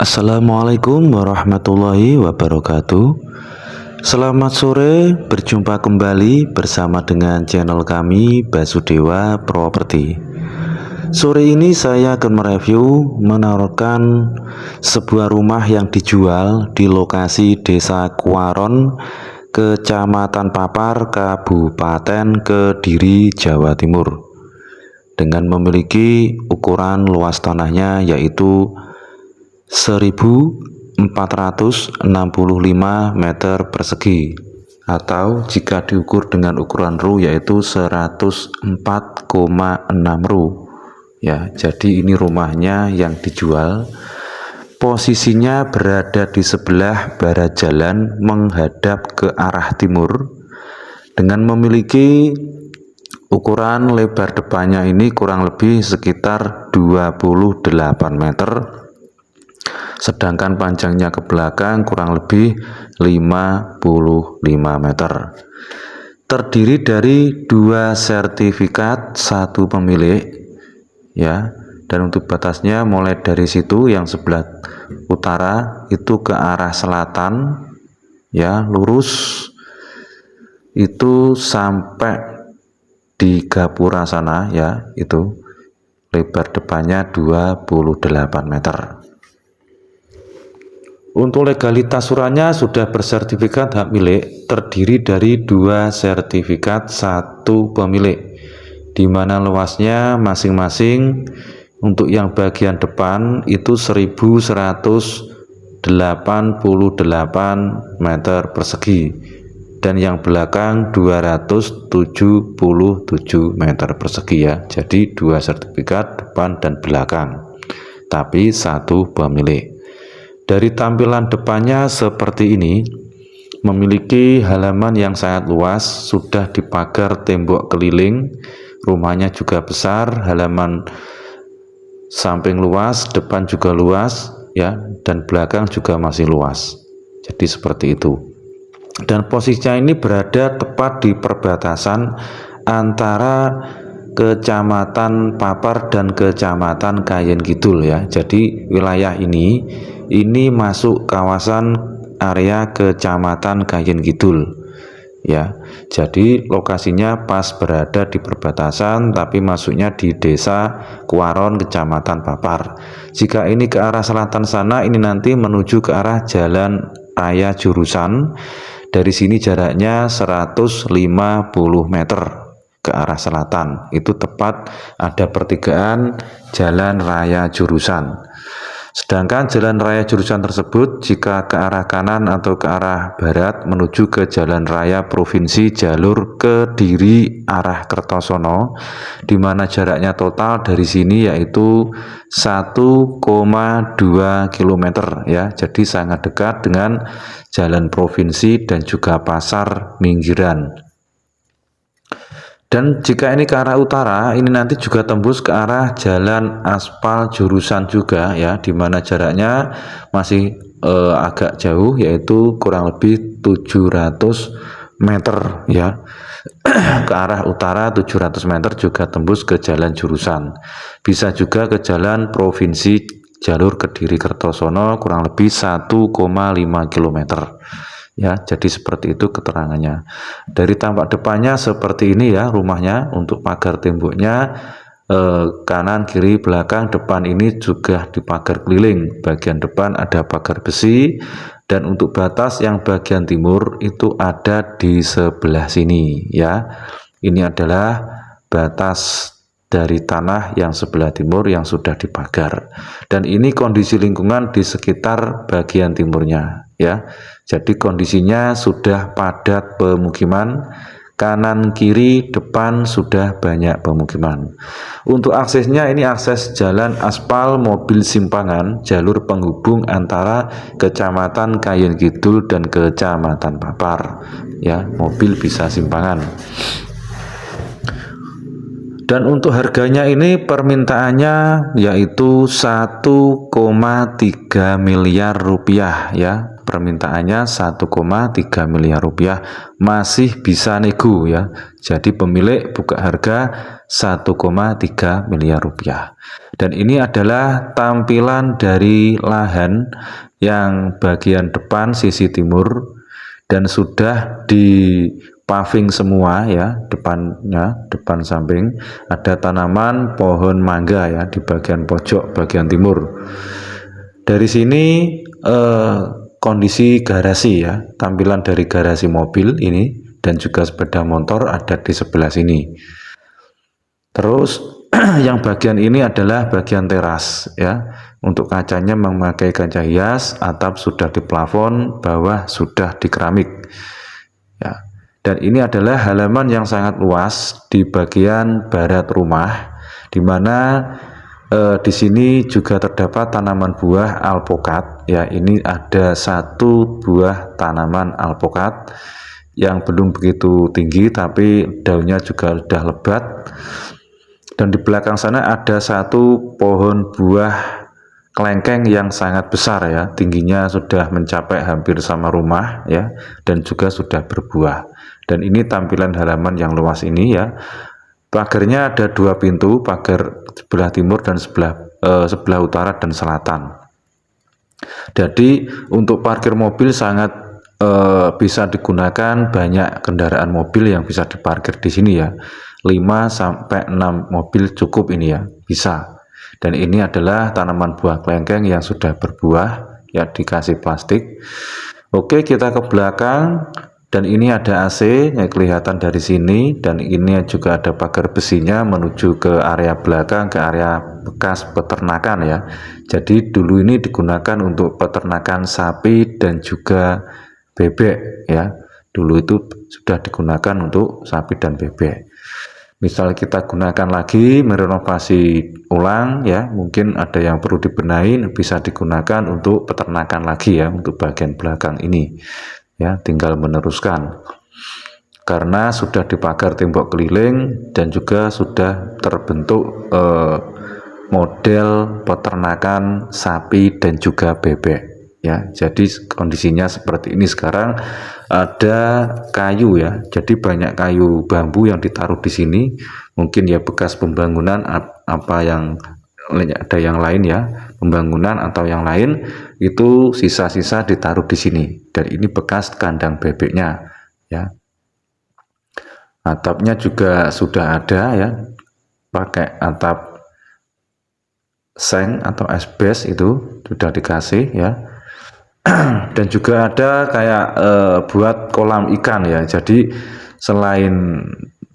Assalamualaikum warahmatullahi wabarakatuh. Selamat sore, berjumpa kembali bersama dengan channel kami Basudewa Property. Sore ini saya akan mereview menawarkan sebuah rumah yang dijual di lokasi Desa Kuaron, Kecamatan Papar, Kabupaten Kediri, Jawa Timur, dengan memiliki ukuran luas tanahnya yaitu 1465 meter persegi, atau jika diukur dengan ukuran ru yaitu 104,6 ru ya. Jadi ini rumahnya yang dijual. Posisinya berada di sebelah barat jalan menghadap ke arah timur, dengan memiliki ukuran lebar depannya ini kurang lebih sekitar 28 meter, sedangkan panjangnya ke belakang kurang lebih 55 meter. Terdiri dari 2 sertifikat, 1 pemilik ya. Dan untuk batasnya mulai dari situ yang sebelah utara itu ke arah selatan ya, lurus itu sampai di gapura sana ya, itu lebar depannya 28 meter. Untuk legalitas suratnya sudah bersertifikat hak milik, terdiri dari 2 sertifikat, 1 pemilik, di mana luasnya masing-masing untuk yang bagian depan itu 1188 meter persegi dan yang belakang 277 meter persegi ya. Jadi 2 sertifikat depan dan belakang, tapi 1 pemilik. Dari tampilan depannya seperti ini, memiliki halaman yang sangat luas, sudah dipagar tembok keliling, rumahnya juga besar, halaman samping luas, depan juga luas ya, dan belakang juga masih luas. Jadi seperti itu. Dan posisinya ini berada tepat di perbatasan antara Kecamatan Papar dan Kecamatan Kayen Kidul ya. Jadi wilayah ini masuk kawasan area Kecamatan Kayen Kidul ya. Jadi lokasinya pas berada di perbatasan, tapi masuknya di Desa Kuaron, Kecamatan Papar. Jika ini ke arah selatan sana, ini nanti menuju ke arah Jalan Raya Jurusan. Dari sini jaraknya 150 meter ke arah selatan, itu tepat ada pertigaan Jalan Raya Jurusan. Sedangkan Jalan Raya Jurusan tersebut jika ke arah kanan atau ke arah barat menuju ke Jalan Raya Provinsi jalur Kediri arah Kertosono, di mana jaraknya total dari sini yaitu 1,2 km ya. Jadi sangat dekat dengan jalan provinsi dan juga pasar Minggiran. Dan jika ini ke arah utara, ini nanti juga tembus ke arah jalan aspal jurusan juga ya, di mana jaraknya masih agak jauh, yaitu kurang lebih 700 meter ya. Ke arah utara 700 meter juga tembus ke jalan jurusan. Bisa juga ke jalan provinsi jalur Kediri Kertosono kurang lebih 1,5 km. Ya, jadi seperti itu keterangannya. Dari tampak depannya seperti ini ya rumahnya. Untuk pagar temboknya kanan, kiri, belakang, depan ini juga dipagar keliling. Bagian depan ada pagar besi, dan untuk batas yang bagian timur itu ada di sebelah sini ya. Ini adalah batas dari tanah yang sebelah timur yang sudah dipagar, dan ini kondisi lingkungan di sekitar bagian timurnya ya. Jadi kondisinya sudah padat pemukiman, kanan kiri depan sudah banyak pemukiman. Untuk aksesnya ini akses jalan aspal mobil simpangan, jalur penghubung antara Kecamatan Kayen Kidul dan Kecamatan Papar ya, mobil bisa simpangan. Dan untuk harganya ini permintaannya yaitu 1,3 miliar rupiah ya. Permintaannya 1,3 miliar rupiah, masih bisa nego ya. Jadi pemilik buka harga 1,3 miliar rupiah. Dan ini adalah tampilan dari lahan yang bagian depan sisi timur dan sudah di paving semua ya, depan samping ada tanaman pohon mangga ya di bagian pojok bagian timur. Dari sini kondisi garasi ya, tampilan dari garasi mobil ini dan juga sepeda motor ada di sebelah sini. Terus yang bagian ini adalah bagian teras ya. Untuk kacanya memakai kaca hias, atap sudah di plafon, bawah sudah di keramik ya. Dan ini adalah halaman yang sangat luas di bagian barat rumah, di mana di sini juga terdapat tanaman buah alpukat ya. Ini ada 1 buah tanaman alpukat yang belum begitu tinggi tapi daunnya juga sudah lebat. Dan di belakang sana ada 1 pohon buah kelengkeng yang sangat besar ya, tingginya sudah mencapai hampir sama rumah ya, dan juga sudah berbuah. Dan ini tampilan halaman yang luas ini ya. Pagarnya ada 2 pintu, pagar sebelah timur dan sebelah utara dan selatan. Jadi untuk parkir mobil sangat bisa digunakan, banyak kendaraan mobil yang bisa diparkir di sini ya. 5 sampai 6 mobil cukup ini ya, bisa. Dan ini adalah tanaman buah kelengkeng yang sudah berbuah ya, dikasih plastik. Oke, kita ke belakang dan ini ada AC yang kelihatan dari sini, dan ini juga ada pagar besinya menuju ke area belakang, ke area bekas peternakan ya. Jadi dulu ini digunakan untuk peternakan sapi dan juga bebek ya. Dulu itu sudah digunakan untuk sapi dan bebek. Misal kita gunakan lagi, merenovasi ulang ya, mungkin ada yang perlu dibenahi, bisa digunakan untuk peternakan lagi ya, untuk bagian belakang ini ya, tinggal meneruskan karena sudah dipagar tembok keliling dan juga sudah terbentuk model peternakan sapi dan juga bebek ya. Jadi kondisinya seperti ini sekarang. Ada kayu ya, jadi banyak kayu bambu yang ditaruh di sini, mungkin ya bekas pembangunan apa yang ada yang lain ya, pembangunan atau yang lain itu sisa-sisa ditaruh di sini. Dan ini bekas kandang bebeknya ya. Atapnya juga sudah ada ya, pakai atap seng atau asbes, itu sudah dikasih ya. Dan juga ada kayak buat kolam ikan ya. Jadi selain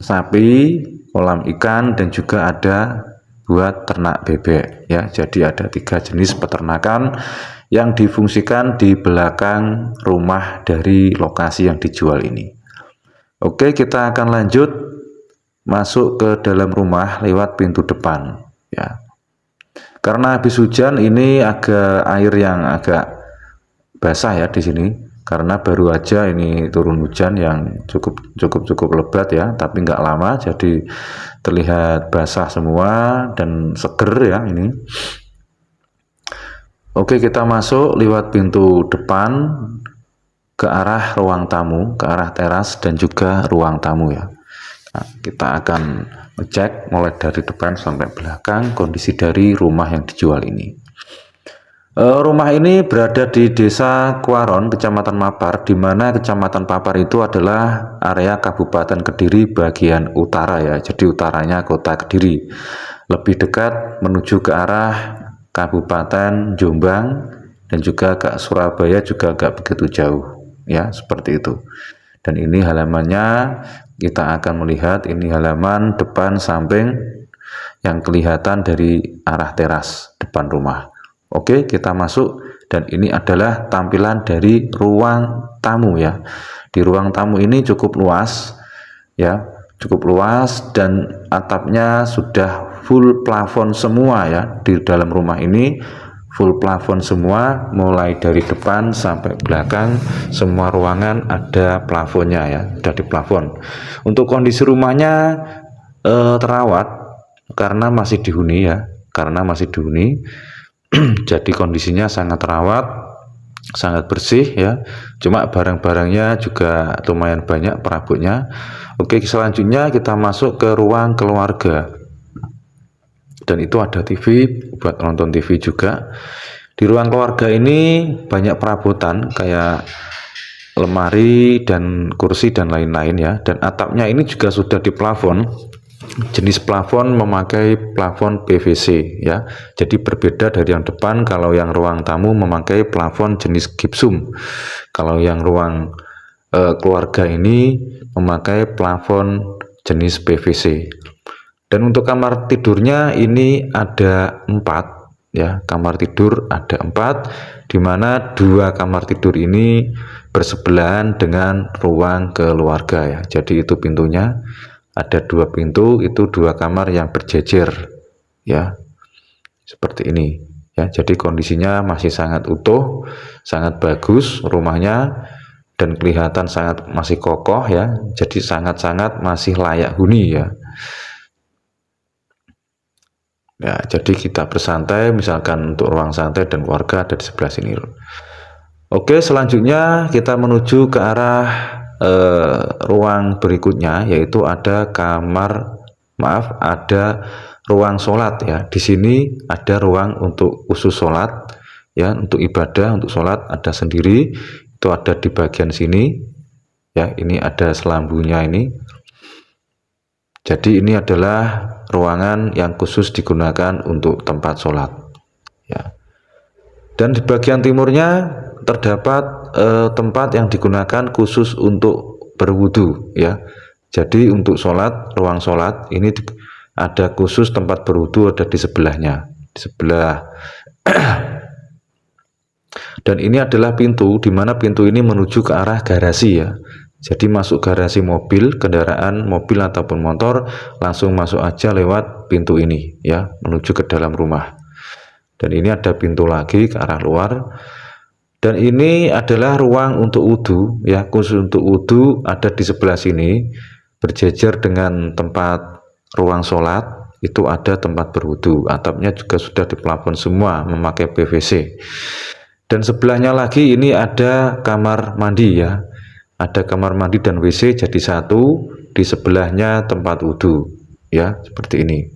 sapi, kolam ikan, dan juga ada buat ternak bebek ya. Jadi ada 3 jenis peternakan yang difungsikan di belakang rumah dari lokasi yang dijual ini. Oke, kita akan lanjut masuk ke dalam rumah lewat pintu depan ya. Karena habis hujan ini air yang agak basah ya di sini, karena baru aja ini turun hujan yang cukup lebat ya, tapi nggak lama, jadi terlihat basah semua dan seger ya ini. Oke, kita masuk lewat pintu depan ke arah ruang tamu, ke arah teras dan juga ruang tamu ya. Nah, kita akan ngecek mulai dari depan sampai belakang kondisi dari rumah yang dijual ini. Rumah ini berada di Desa Kuaron, Kecamatan Mapar, di mana Kecamatan Mapar itu adalah area Kabupaten Kediri bagian utara ya. Jadi utaranya kota Kediri, lebih dekat menuju ke arah Kabupaten Jombang, dan juga ke Surabaya juga agak begitu jauh ya, seperti itu. Dan ini halamannya, kita akan melihat ini halaman depan samping yang kelihatan dari arah teras depan rumah. Oke, kita masuk dan ini adalah tampilan dari ruang tamu ya. Di ruang tamu ini cukup luas ya, cukup luas, dan atapnya sudah full plafon semua ya. Di dalam rumah ini full plafon semua, mulai dari depan sampai belakang semua ruangan ada plafonnya ya, sudah di plafon. Untuk kondisi rumahnya terawat karena masih dihuni ya, karena masih dihuni. Jadi kondisinya sangat rawat, sangat bersih ya. Cuma barang-barangnya juga lumayan banyak perabotnya. Oke, selanjutnya kita masuk ke ruang keluarga. Dan itu ada TV buat nonton TV juga. Di ruang keluarga ini banyak perabotan kayak lemari dan kursi dan lain-lain ya. Dan atapnya ini juga sudah diplafon. Jenis plafon memakai plafon PVC ya. Jadi berbeda dari yang depan. Kalau yang ruang tamu memakai plafon jenis gipsum. Kalau yang ruang keluarga ini memakai plafon jenis PVC. Dan untuk kamar tidurnya ini ada 4 ya. Kamar tidur ada 4, dimana 2 kamar tidur ini bersebelahan dengan ruang keluarga ya. Jadi itu pintunya ada 2 pintu, itu 2 kamar yang berjejer ya, seperti ini ya. Jadi kondisinya masih sangat utuh, sangat bagus rumahnya, dan kelihatan sangat masih kokoh ya. Jadi sangat-sangat masih layak huni ya. Ya, jadi kita bersantai, misalkan untuk ruang santai dan keluarga ada di sebelah sini. Oke, selanjutnya kita menuju ke arah ruang berikutnya, yaitu ada ada ruang sholat ya. Di sini ada ruang untuk khusus sholat ya, untuk ibadah, untuk sholat ada sendiri. Itu ada di bagian sini ya. Ini ada selambunya ini. Jadi ini adalah ruangan yang khusus digunakan untuk tempat sholat ya. Dan di bagian timurnya terdapat tempat yang digunakan khusus untuk berwudu ya. Jadi untuk sholat, ruang sholat ini ada khusus tempat berwudu, ada di sebelahnya, di sebelah. Dan ini adalah pintu, di mana pintu ini menuju ke arah garasi ya. Jadi masuk garasi mobil, kendaraan mobil ataupun motor, langsung masuk aja lewat pintu ini ya, menuju ke dalam rumah. Dan ini ada pintu lagi ke arah luar. Dan ini adalah ruang untuk wudhu ya, khusus untuk wudhu ada di sebelah sini, berjejer dengan tempat ruang sholat. Itu ada tempat berwudhu, atapnya juga sudah diplafon semua memakai PVC. Dan sebelahnya lagi ini ada kamar mandi ya, ada kamar mandi dan WC jadi satu, di sebelahnya tempat wudhu ya, seperti ini.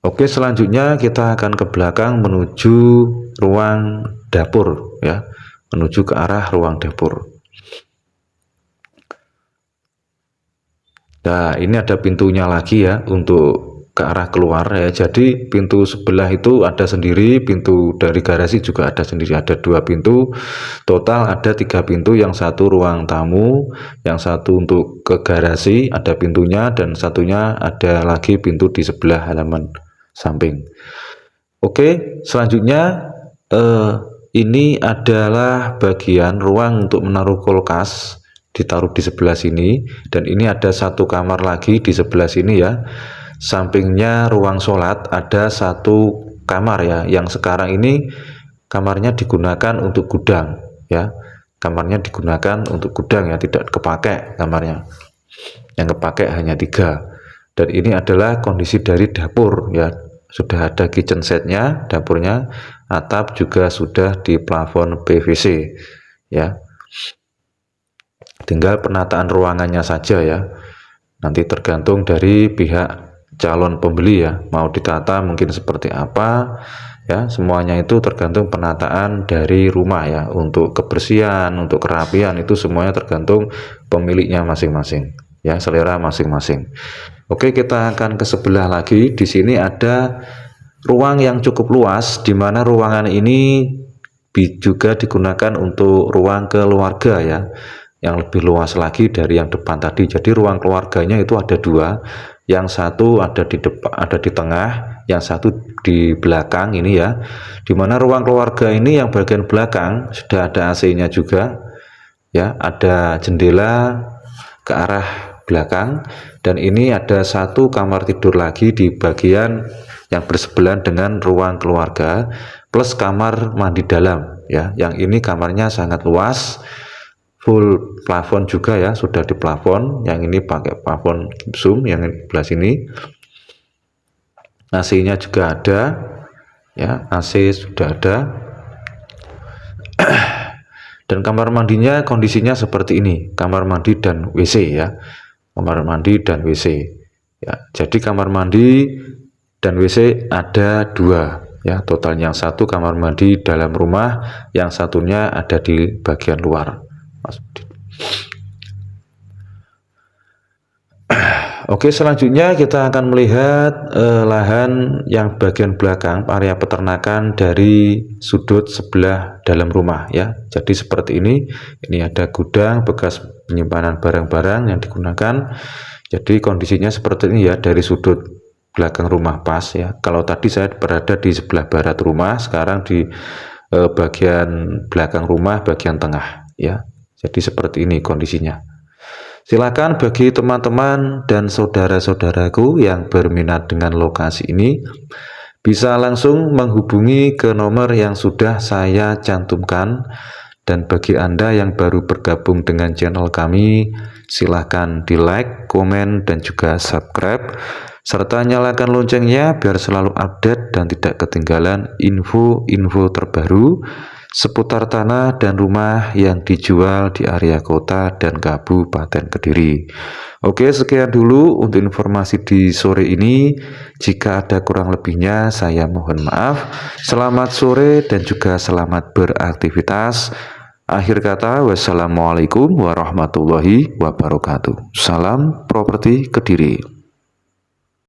Oke, selanjutnya kita akan ke belakang menuju ruang dapur ya, menuju ke arah ruang dapur. Nah, ini ada pintunya lagi ya untuk ke arah keluar ya. Jadi pintu sebelah itu ada sendiri, pintu dari garasi juga ada sendiri, ada 2 pintu. Total ada 3 pintu, yang satu ruang tamu, yang satu untuk ke garasi ada pintunya, dan satunya ada lagi pintu di sebelah halaman samping. Oke, selanjutnya ini adalah bagian ruang untuk menaruh kulkas, ditaruh di sebelah sini. Dan ini ada 1 kamar lagi di sebelah sini ya. Sampingnya ruang sholat ada 1 kamar ya, yang sekarang ini kamarnya digunakan untuk gudang ya. Kamarnya digunakan untuk gudang ya, tidak kepakai kamarnya, yang kepakai hanya 3. Dan ini adalah kondisi dari dapur ya, sudah ada kitchen setnya, dapurnya, atap juga sudah di plafon PVC ya. Tinggal penataan ruangannya saja ya, nanti tergantung dari pihak calon pembeli ya, mau ditata mungkin seperti apa ya. Semuanya itu tergantung penataan dari rumah ya. Untuk kebersihan, untuk kerapian itu semuanya tergantung pemiliknya masing-masing ya, selera masing-masing. Oke, kita akan ke sebelah lagi. Di sini ada ruang yang cukup luas, di mana ruangan ini juga digunakan untuk ruang keluarga ya, yang lebih luas lagi dari yang depan tadi. Jadi ruang keluarganya itu ada 2, yang satu ada di depan, ada di tengah, yang satu di belakang ini ya. Dimana ruang keluarga ini yang bagian belakang sudah ada AC-nya juga ya, ada jendela ke arah belakang. Dan ini ada 1 kamar tidur lagi di bagian yang bersebelahan dengan ruang keluarga, plus kamar mandi dalam ya. Yang ini kamarnya sangat luas, full plafon juga ya, sudah di plafon. Yang ini pakai plafon gipsum, yang ini sebelah sini. AC-nya juga ada ya, AC sudah ada. Dan kamar mandinya kondisinya seperti ini, kamar mandi dan WC ya, kamar mandi dan WC ya. Jadi kamar mandi dan WC ada dua ya, total yang satu kamar mandi dalam rumah, yang satunya ada di bagian luar. Oke, selanjutnya kita akan melihat lahan yang bagian belakang area peternakan dari sudut sebelah dalam rumah ya. Jadi seperti ini ada gudang bekas penyimpanan barang-barang yang digunakan. Jadi kondisinya seperti ini ya, dari sudut belakang rumah pas ya. Kalau tadi saya berada di sebelah barat rumah, sekarang di bagian belakang rumah bagian tengah ya. Jadi seperti ini kondisinya. Silakan bagi teman-teman dan saudara-saudaraku yang berminat dengan lokasi ini, bisa langsung menghubungi ke nomor yang sudah saya cantumkan. Dan bagi Anda yang baru bergabung dengan channel kami, silahkan di like, komen, dan juga subscribe, serta nyalakan loncengnya biar selalu update dan tidak ketinggalan info-info terbaru seputar tanah dan rumah yang dijual di area kota dan Kabupaten Kediri. Oke, sekian dulu untuk informasi di sore ini. Jika ada kurang lebihnya, saya mohon maaf. Selamat sore dan juga selamat beraktivitas. Akhir kata, wassalamualaikum warahmatullahi wabarakatuh. Salam properti Kediri.